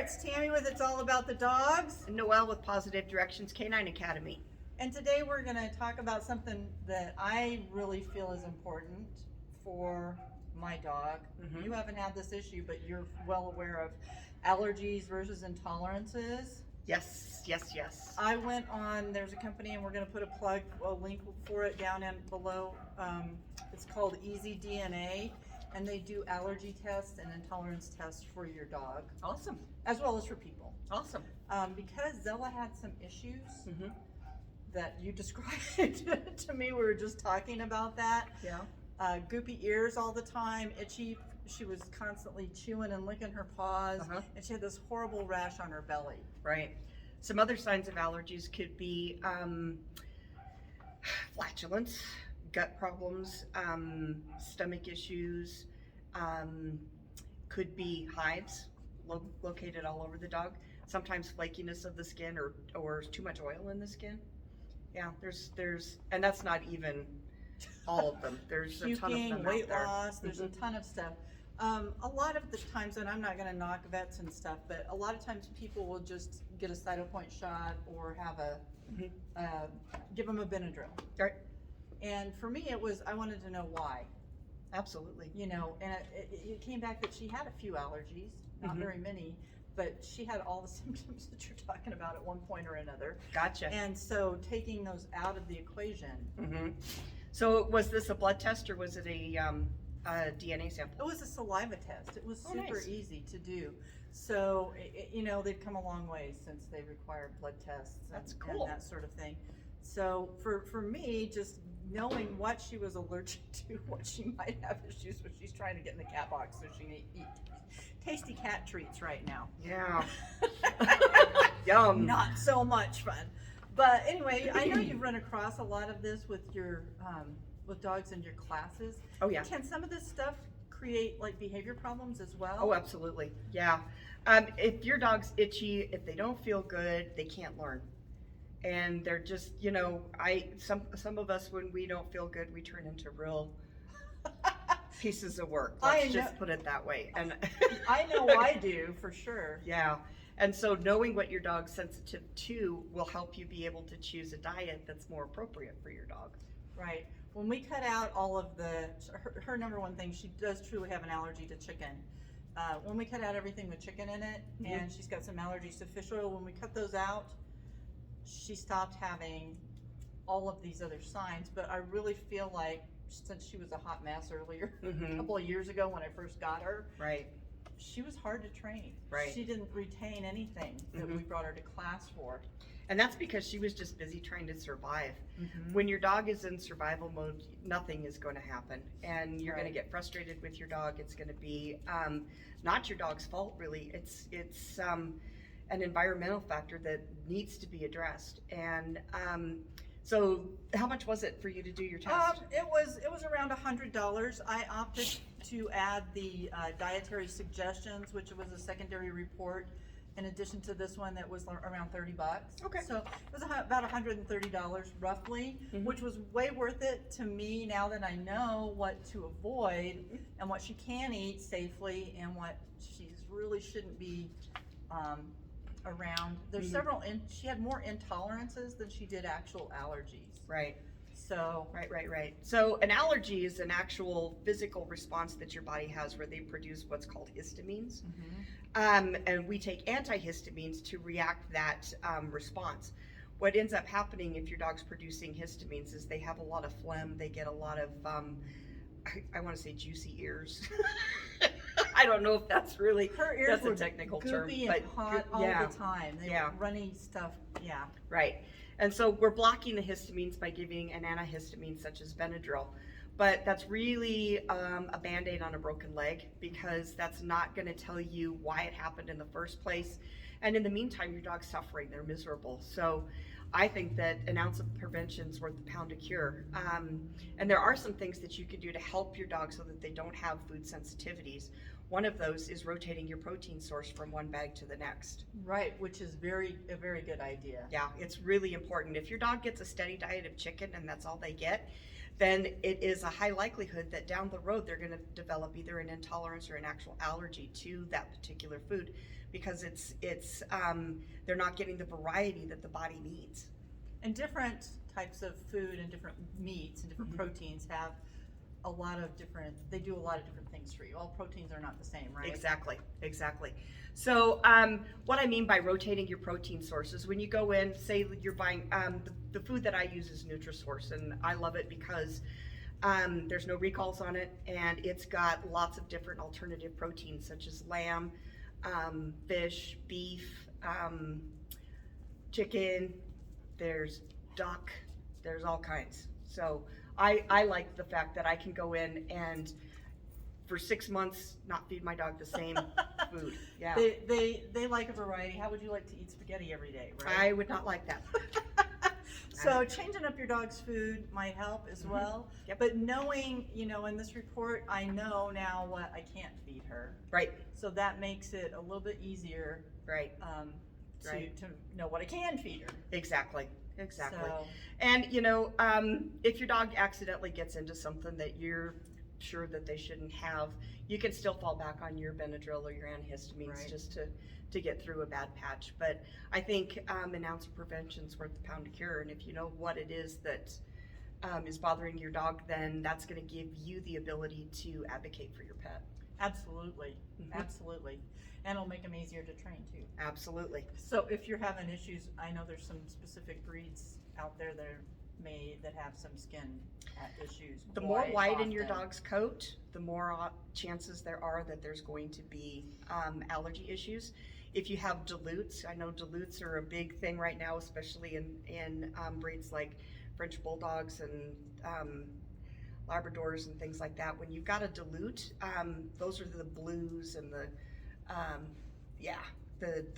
it's Tammy with It's All About the Dogs. And Noelle with Positive Directions Canine Academy. And today we're going to talk about something that I really feel is important for my dog. Mhm. You haven't had this issue, but you're well aware of allergies versus intolerances. Yes, yes, yes. I went on, there's a company, and we're going to put a link for it down in below. It's called Easy DNA, and they do allergy tests and intolerance tests for your dog, Awesome. as well as for people. Awesome. Because Zella had some issues Mhm. that you described to me. We were just talking about that. Yeah. Goopy ears all the time, itchy. She was constantly chewing and licking her paws, and she had this horrible rash on her belly. Right. Some other signs of allergies could be flatulence, gut problems, stomach issues, could be hives located all over the dog. Sometimes flakiness of the skin or too much oil in the skin. Yeah, there's and that's not even all of them. There's a ton of Puking, them weight out there. loss, there's a ton of stuff. A lot of the times, and I'm not going to knock vets and stuff, but a lot of times people will just get a Cytopoint shot or have give them a Benadryl. Right. And for me, I wanted to know why. Absolutely. You know, and it came back that she had a few allergies, not very many, but she had all the symptoms that you're talking about at one point or another. Gotcha. And so taking those out of the equation. So was this a blood test or was it a DNA sample? It was a saliva test. It was super nice. easy to do. So, you know, they've come a long way since they require blood tests That's and cool. that sort of thing. So for me, just knowing what she was allergic to, what she might have issues with, she's trying to get in the cat box so she can eat tasty cat treats right now. Yeah. Yum. Not so much fun. But anyway, I know you've run across a lot of this with your with dogs in your classes. Oh yeah. Can some of this stuff create like behavior problems as well? Oh, absolutely. Yeah. If your dog's itchy, if they don't feel good, they can't learn. And they're just, you know, some of us, when we don't feel good, we turn into real pieces of work. Let's just put it that way. And I know I do for sure. Yeah. And so knowing what your dog's sensitive to will help you be able to choose a diet that's more appropriate for your dog. Right. When we cut out all of her number one thing, she does truly have an allergy to chicken. When we cut out everything with chicken in it, and she's got some allergies to fish oil, when we cut those out, she stopped having all of these other signs. But I really feel like since she was a hot mess earlier, a couple of years ago when I first got her, Right. she was hard to train. Right. She didn't retain anything that we brought her to class for. And that's because she was just busy trying to survive. When your dog is in survival mode, nothing is going to happen. And you're going to get frustrated with your dog. It's going to be not your dog's fault, really. It's an environmental factor that needs to be addressed. And so how much was it for you to do your test? It was around $100. I opted to add the dietary suggestions, which was a secondary report, in addition to this one that was around $30. Okay. So it was about $130 roughly, which was way worth it to me now that I know what to avoid and what she can eat safely and what she really shouldn't be around. There's several, and she had more intolerances than she did actual allergies. Right. So Right. So an allergy is an actual physical response that your body has where they produce what's called histamines. And we take antihistamines to react that response. What ends up happening if your dog's producing histamines is they have a lot of phlegm, they get a lot of, I want to say juicy ears. I don't know if that's really, her ears were a technical term. goopy and hot all the time. They were runny stuff, Right. And so we're blocking the histamines by giving an antihistamine such as Benadryl. But that's really a Band-Aid on a broken leg because that's not going to tell you why it happened in the first place. And in the meantime, your dog's suffering. They're miserable. So I think that an ounce of prevention is worth a pound of cure. And there are some things that you can do to help your dog so that they don't have food sensitivities. One of those is rotating your protein source from one bag to the next. Right, which is a very good idea. Yeah, it's really important. If your dog gets a steady diet of chicken and that's all they get, then it is a high likelihood that down the road they're going to develop either an intolerance or an actual allergy to that particular food, because they're not getting the variety that the body needs. And different types of food and different meats and different proteins have a lot of different, they do a lot of different things for you. All proteins are not the same, right? Exactly. So what I mean by rotating your protein sources, when you go in, say you're buying, the food that I use is Nutrisource, and I love it because there's no recalls on it, and it's got lots of different alternative proteins such as lamb, fish, beef, chicken, there's duck, there's all kinds. So I like the fact that I can go in and for 6 months not feed my dog the same food. Yeah. They like a variety. How would you like to eat spaghetti every day, right? I would not like that. So changing up your dog's food might help as well. Yep. But knowing, in this report, I know now what I can't feed her. Right. So that makes it a little bit easier. Right. To know what I can feed her. Exactly. So, And if your dog accidentally gets into something that you're sure that they shouldn't have, you can still fall back on your Benadryl or your antihistamines just to get through a bad patch. But I think an ounce of prevention is worth a pound of cure, and if you know what it is that is bothering your dog, then that's going to give you the ability to advocate for your pet. Absolutely. And it'll make them easier to train too. Absolutely. So if you're having issues, I know there's some specific breeds out there that have some skin issues. The more white in your dog's coat, the more chances there are that there's going to be allergy issues. If you have dilutes, I know dilutes are a big thing right now, especially in breeds like French Bulldogs and Labradors and things like that. When you've got a dilute, those are the blues and the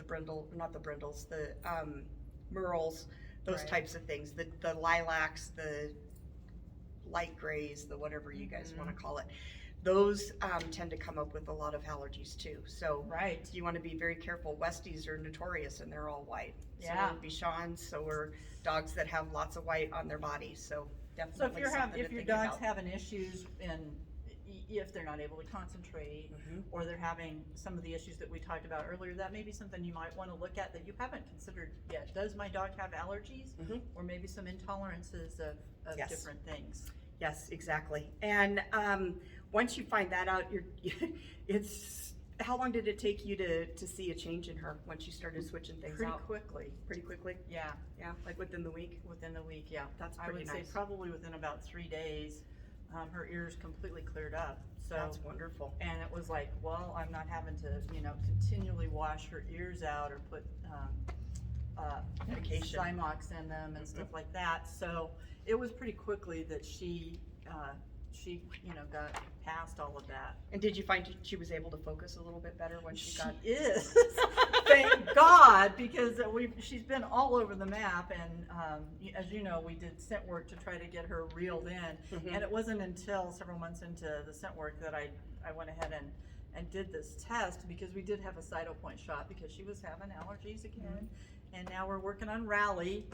brindle, not the brindles, the merles, those types of things, the lilacs, the light grays, the whatever you guys want to call it. Those tend to come up with a lot of allergies too. So you want to be very careful. Westies are notorious and they're all white. Yeah. So Bichons, so are dogs that have lots of white on their bodies. So definitely if your dog's having issues if they're not able to concentrate or they're having some of the issues that we talked about earlier, that may be something you might want to look at that you haven't considered yet. Does my dog have allergies or maybe some intolerances of different things? Yes, exactly. And once you find that out, how long did it take you to see a change in her once you started switching things out? Pretty quickly? Yeah. Yeah, like within the week? Within the week, yeah. That's pretty nice. I would say probably within about 3 days, her ears completely cleared up. So that's wonderful. And it was like, well, I'm not having to, continually wash her ears out or put medication, Zymox in them and stuff like that. So it was pretty quickly that she got past all of that. And did you find she was able to focus a little bit better when she got? She is. Thank God, because she's been all over the map, and as you know, we did scent work to try to get her reeled in, and it wasn't until several months into the scent work that I went ahead and did this test, because we did have a cytopoint shot because she was having allergies again, and now we're working on Rally,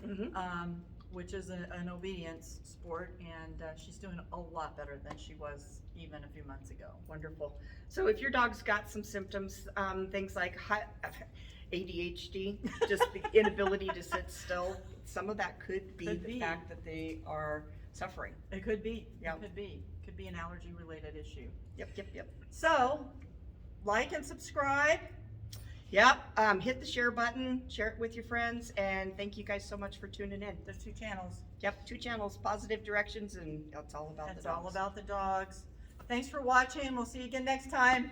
which is an obedience sport, and she's doing a lot better than she was even a few months ago. Wonderful. So if your dog's got some symptoms, things like ADHD, just the inability to sit still, some of that could be the fact that they are suffering. It could be. It could be. Could be an allergy related issue. Yep. So, like and subscribe. Yep, hit the share button, share it with your friends, and thank you guys so much for tuning in. There's 2 channels. Yep, 2 channels, Positive Directions, and it's all about the dogs. It's all about the dogs. Thanks for watching. We'll see you again next time.